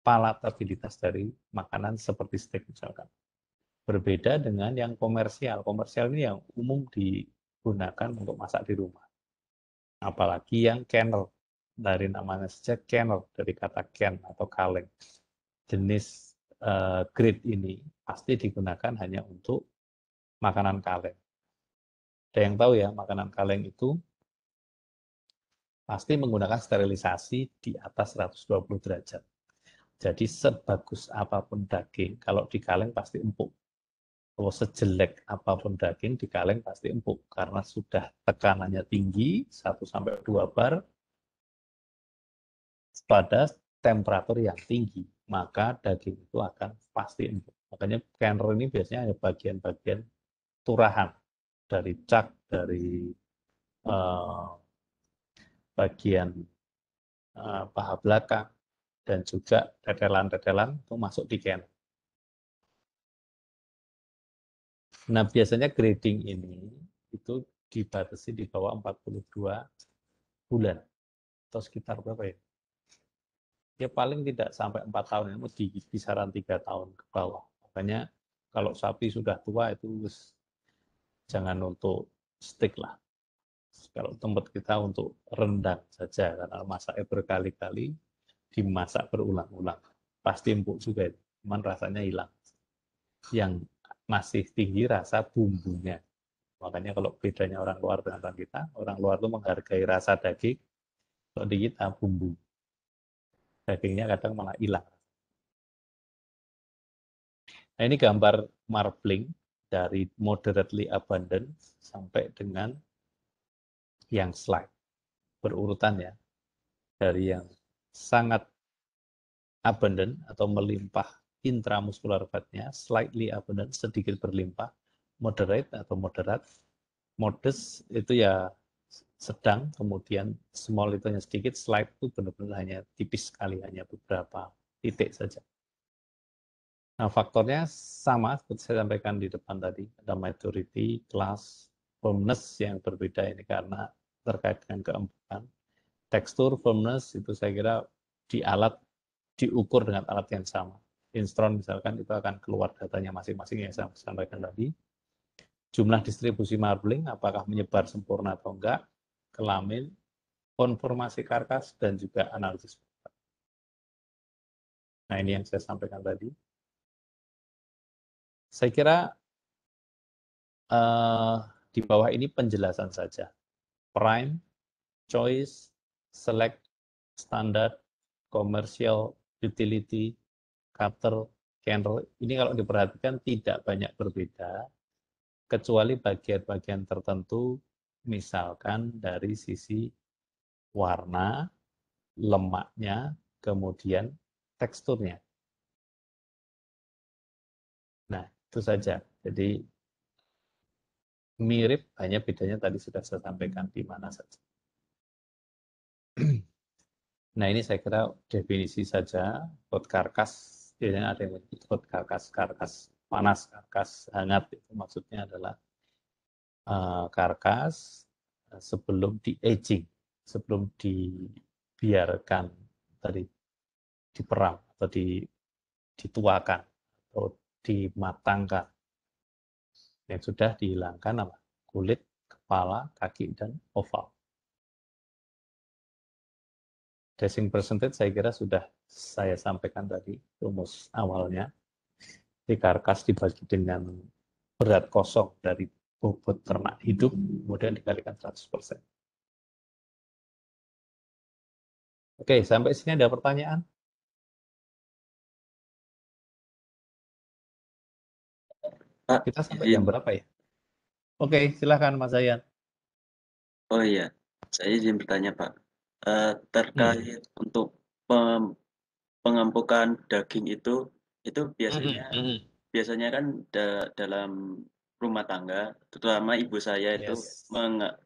palatabilitas dari makanan seperti steak misalkan. Berbeda dengan yang komersial. Komersial ini yang umum digunakan untuk masak di rumah. Apalagi yang kernel. Dari namanya saja kernel, dari kata ken atau kaleng. Jenis grade ini pasti digunakan hanya untuk makanan kaleng. Ada yang tahu ya, makanan kaleng itu pasti menggunakan sterilisasi di atas 120 derajat. Jadi sebagus apapun daging, kalau di kaleng pasti empuk. Kalau sejelek apapun daging di kaleng pasti empuk karena sudah tekanannya tinggi 1-2 bar pada temperatur yang tinggi, maka daging itu akan pasti empuk. Makanya canner ini biasanya hanya bagian-bagian turahan dari cak, dari bagian paha belakang, dan juga tetelan-tetelan itu masuk di canner. Nah, biasanya grading ini itu dibatasi di bawah 42 bulan. Atau sekitar berapa ya? Ya paling tidak sampai 4 tahun, ini di kisaran 3 tahun ke bawah. Makanya kalau sapi sudah tua itu jangan untuk steak lah. Kalau tempat kita untuk rendang saja, karena masaknya berkali-kali, dimasak berulang-ulang. Pasti empuk juga, cuman rasanya hilang. Yang masih tinggi rasa bumbunya. Makanya kalau bedanya orang luar dengan orang luar itu menghargai rasa daging, kalau di kita bumbu. Dagingnya kadang malah hilang. Nah ini gambar marbling dari moderately abundant sampai dengan yang slight. Berurutan ya. Dari yang sangat abundant atau melimpah intramuskular fatnya, slightly abundant, sedikit berlimpah, moderate atau moderat, modest itu ya sedang, kemudian small itu hanya sedikit, slight itu benar-benar hanya tipis sekali, hanya beberapa titik saja. Nah, faktornya sama seperti saya sampaikan di depan tadi, ada maturity, class, firmness yang berbeda ini karena terkait dengan keempukan. Tekstur, firmness itu saya kira di alat diukur dengan alat yang sama. Instron misalkan itu akan keluar datanya masing-masing yang saya sampaikan tadi. Jumlah distribusi marbling, apakah menyebar sempurna atau enggak, kelamin, konformasi karkas, dan juga analisis. Nah ini yang saya sampaikan tadi. Saya kira di bawah ini penjelasan saja. Prime, choice, select, standard, commercial, utility, cutter, kernel. Ini kalau diperhatikan tidak banyak berbeda, kecuali bagian-bagian tertentu, misalkan dari sisi warna, lemaknya, kemudian teksturnya. Nah, itu saja. Jadi mirip, hanya bedanya tadi sudah saya sampaikan di mana saja. Nah, ini saya kira definisi saja. Hot karkas, biasanya ada yang menyebut hot karkas, karkas panas, karkas hangat. Itu maksudnya adalah karkas sebelum di-aging, sebelum dibiarkan tadi diperam atau dituakan atau dimatangkan. Yang sudah dihilangkan apa? Kulit, kepala, kaki, dan oval. Dressing percentage saya kira sudah saya sampaikan tadi, rumus awalnya. Di karkas dibagi dengan berat kosong dari bobot ternak hidup, kemudian dikalikan 100%. Oke, sampai sini ada pertanyaan? Pak, Kita sampai izin. jam berapa ya? Oke, silakan Mas Zayan. Oh iya, saya izin bertanya Pak. Terkait untuk pengempukan daging itu biasanya kan dalam rumah tangga, terutama ibu saya itu Yes.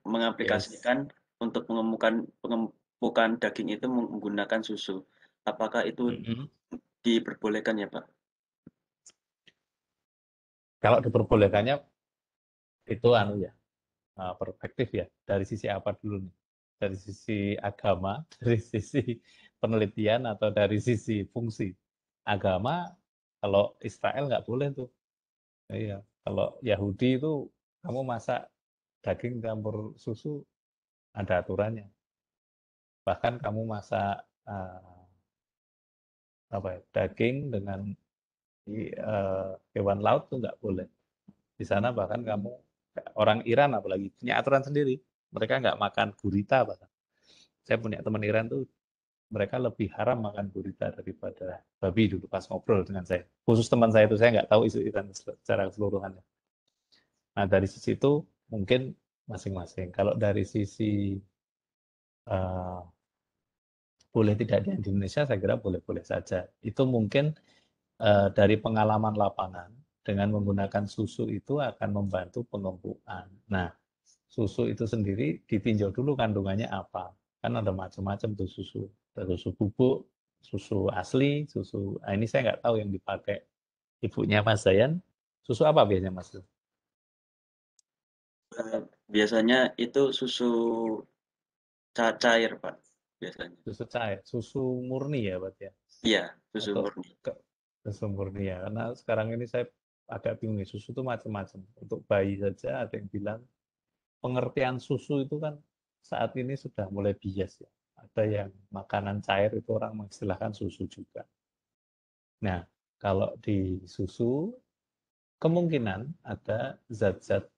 mengaplikasikan untuk pengempukan daging itu menggunakan susu. Apakah itu diperbolehkan ya Pak? Kalau diperbolehkannya itu perspektif ya. Dari sisi apa dulu nih? Dari sisi agama, dari sisi penelitian, atau dari sisi fungsi? Agama, kalau Israel nggak boleh tuh. Iya, kalau Yahudi itu kamu masak daging campur susu ada aturannya. Bahkan kamu masak daging dengan hewan laut tuh nggak boleh. Di sana bahkan kamu, orang Iran apalagi punya aturan sendiri. Mereka nggak makan gurita bahkan. Saya punya teman Iran tuh, mereka lebih haram makan gurita daripada babi dulu pas ngobrol dengan saya. Khusus teman saya itu, saya nggak tahu isu Iran secara keseluruhannya. Nah, dari sisi itu mungkin masing-masing. Kalau dari sisi boleh tidak di Indonesia, saya kira boleh-boleh saja. Itu mungkin dari pengalaman lapangan, dengan menggunakan susu itu akan membantu pengempukan. Nah, susu itu sendiri ditinjau dulu kandungannya apa. Kan ada macam-macam tuh susu. Ada susu bubuk, susu asli, susu... Nah, ini saya nggak tahu yang dipakai ibunya Mas Zayan. Susu apa biasanya Mas? Biasanya itu susu cair Pak, biasanya. Susu cair, susu murni ya berarti ya? Iya, susu Atau murni. susu murni ya, karena sekarang ini saya agak bingung nih, susu itu macam-macam. Untuk bayi saja ada yang bilang, pengertian susu itu kan saat ini sudah mulai bias ya. Ada yang makanan cair itu orang mengistilahkan susu juga. Nah, kalau di susu, kemungkinan ada zat-zat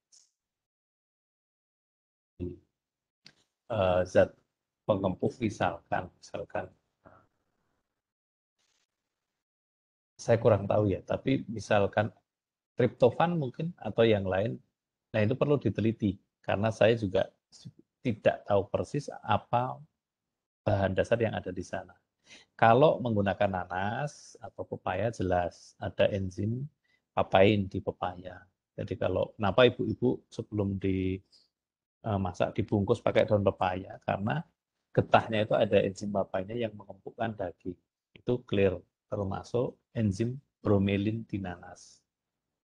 zat pengempuk, misalkan saya kurang tahu ya, tapi misalkan triptofan mungkin atau yang lain. Nah, itu perlu diteliti karena saya juga tidak tahu persis apa bahan dasar yang ada di sana. Kalau menggunakan nanas atau pepaya, jelas ada enzim papain di pepaya. Jadi kalau kenapa ibu-ibu sebelum dimasak dibungkus pakai daun pepaya, karena getahnya itu ada enzim papainnya yang mengempukkan daging. Itu clear, termasuk enzim bromelin di nanas.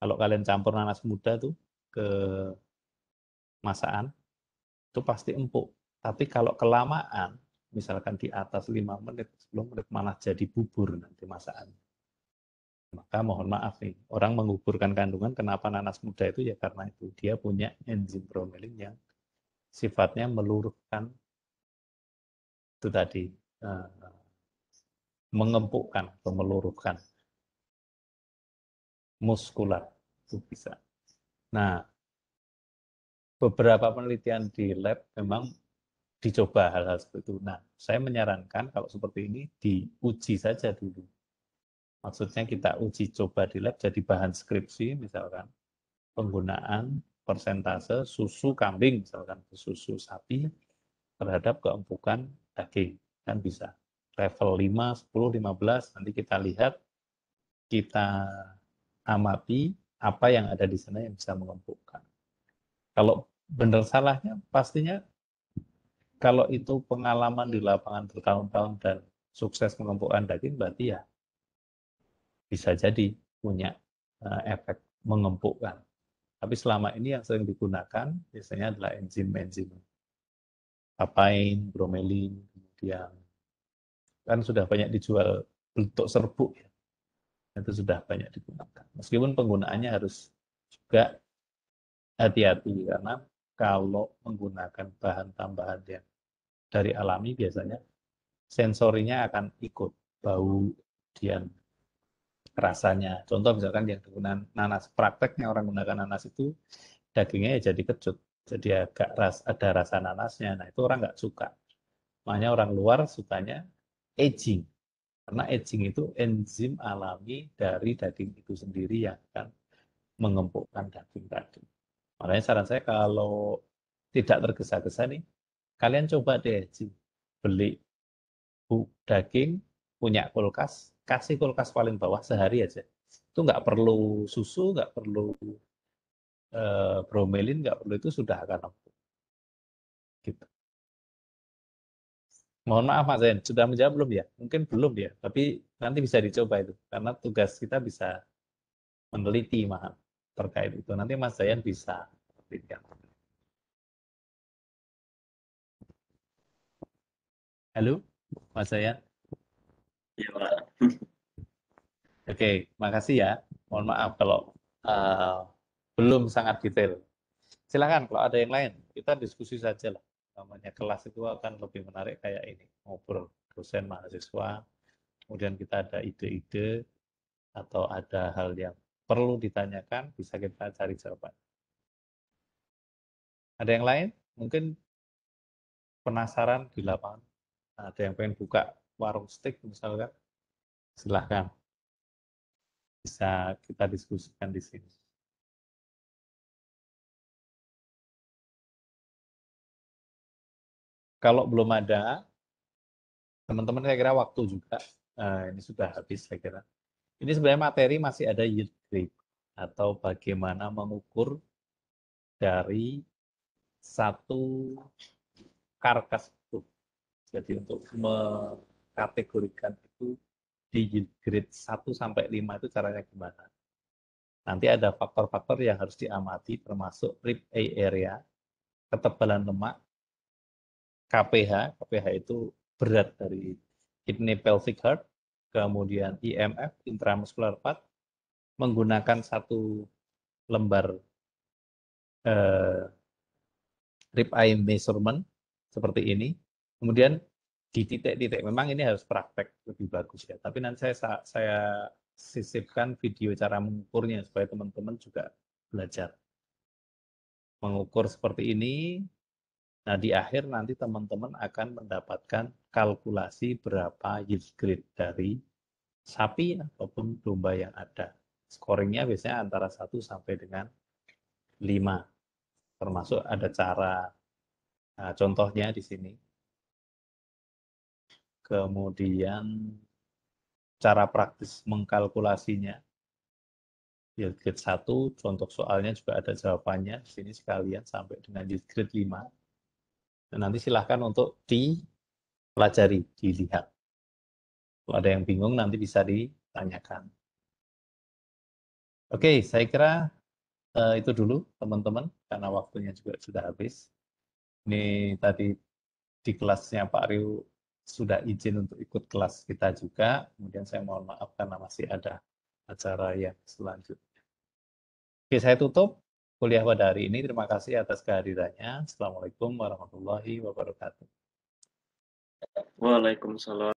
Kalau kalian campur nanas muda tuh ke masakan, itu pasti empuk. Tapi kalau kelamaan, misalkan di atas 5 menit, 10 menit, malah jadi bubur nanti masakan. Maka mohon maaf nih, orang menguburkan kandungan, kenapa nanas muda itu? Ya karena itu, dia punya enzim bromelin yang sifatnya meluruhkan, itu tadi, mengempukkan atau meluruhkan muskular, itu bisa. Nah, beberapa penelitian di lab memang dicoba hal-hal seperti itu. Nah, saya menyarankan kalau seperti ini diuji saja dulu. Maksudnya kita uji coba di lab jadi bahan skripsi, misalkan penggunaan persentase susu kambing, misalkan susu sapi terhadap keempukan daging. Kan bisa level 5, 10, 15, nanti kita lihat, kita amati apa yang ada di sana yang bisa mengempukkan. Kalau benar salahnya, pastinya kalau itu pengalaman di lapangan bertahun-tahun dan sukses mengempukkan daging, berarti ya bisa jadi punya efek mengempukkan. Tapi selama ini yang sering digunakan biasanya adalah enzim-enzim papain, bromelin, kemudian kan sudah banyak dijual bentuk serbuk ya. Itu sudah banyak digunakan. Meskipun penggunaannya harus juga hati-hati, karena kalau menggunakan bahan tambahan yang dari alami biasanya sensorinya akan ikut, bau, kemudian rasanya. Contoh misalkan yang digunakan nanas, prakteknya orang gunakan nanas itu dagingnya ya jadi kecut, jadi agak ada rasa nanasnya. Nah itu orang nggak suka. Makanya orang luar sukanya aging, karena aging itu enzim alami dari daging itu sendiri yang akan mengempukkan daging tadi. Makanya saran saya kalau tidak tergesa-gesa nih, kalian coba deh beli daging, punya kulkas, kasih kulkas paling bawah sehari aja. Itu nggak perlu susu, nggak perlu bromelin, nggak perlu, itu sudah akan empuk. Gitu. Mohon maaf Mas Zain, sudah menjawab belum ya? Mungkin belum ya, tapi nanti bisa dicoba itu. Karena tugas kita bisa meneliti terkait itu. Nanti Mas Zain bisa penelitian. Halo, Mas Zain. Iya, Pak. Oke, makasih ya. Mohon maaf kalau belum sangat detail. Silakan kalau ada yang lain, kita diskusi saja lah. Namanya kelas itu akan lebih menarik kayak ini, ngobrol dosen mahasiswa, kemudian kita ada ide-ide atau ada hal yang perlu ditanyakan, bisa kita cari jawaban. Ada yang lain? Mungkin penasaran di lapangan, ada yang pengen buka warung steak misalkan, silahkan. Bisa kita diskusikan di sini. Kalau belum ada, teman-teman saya kira waktu juga, ini sudah habis saya kira. Ini sebenarnya materi masih ada yield grade, atau bagaimana mengukur dari satu karkas itu. Jadi untuk mengkategorikan itu di yield grade 1 sampai 5 itu caranya gimana. Nanti ada faktor-faktor yang harus diamati, termasuk rib area, ketebalan lemak, KPH itu berat dari kidney pelvic heart, kemudian IMF, intramuscular fat, menggunakan satu lembar rib eye measurement seperti ini. Kemudian di titik-titik, memang ini harus praktek lebih bagus ya. Tapi nanti saya sisipkan video cara mengukurnya supaya teman-teman juga belajar mengukur seperti ini. Nah, di akhir nanti teman-teman akan mendapatkan kalkulasi berapa yield grade dari sapi ataupun domba yang ada. Scoringnya biasanya antara 1 sampai dengan 5. Termasuk ada cara, contohnya di sini. Kemudian cara praktis mengkalkulasinya. Yield grade 1, contoh soalnya juga ada jawabannya. Di sini sekalian sampai dengan yield grade 5. Dan nanti silahkan untuk dipelajari, dilihat. Kalau ada yang bingung nanti bisa ditanyakan. Oke, saya kira itu dulu teman-teman, karena waktunya juga sudah habis. Ini tadi di kelasnya Pak Riu sudah izin untuk ikut kelas kita juga. Kemudian saya mohon maaf karena masih ada acara yang selanjutnya. Oke, saya tutup kuliah pada hari ini. Terima kasih atas kehadirannya. Assalamualaikum warahmatullahi wabarakatuh. Waalaikumsalam.